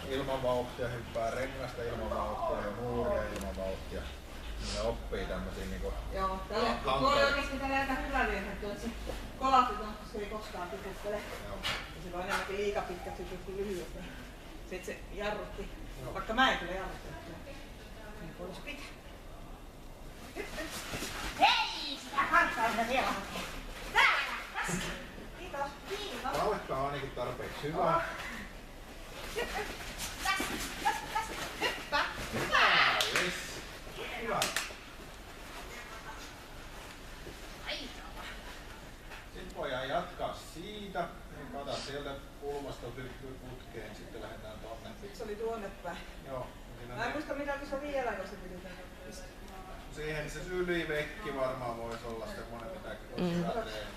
ilman vauhtia, hyppää rengasta ilman vauhtia ja muuria ilman vauhtia. Ne oppii tämmösiä niinku hankalia. Tuo oli oikeesti tällä aika hyvä virhe, että se kolahti tuon, koska se ei koskaan tiputtele. Ja sillä on enemmänkin liika pitkät sytyt kuin lyhyet. Sitten se jarrutti, vaikka mä en kyllä jarruttanut. Niin kuin olisi pitää. Hei! Sitä kantaa vielä hakee. Täällä! Tässä! Kiitos! Kiitos! Rauetta on ainakin tarpeeksi hyvä. Tässä! Hyppää! Yes. Hyvä. Sitten voidaan jatkaa siitä. Kata sieltä kulmasta putkeen, sitten lähdetään tonne. Sitten se oli tuonne päin. Joo. Mä en muista mitä se vielä, kun se piti tehdä. Siihen se ylivekki varmaan voisi olla semmonen, mitä koskaan tehdä.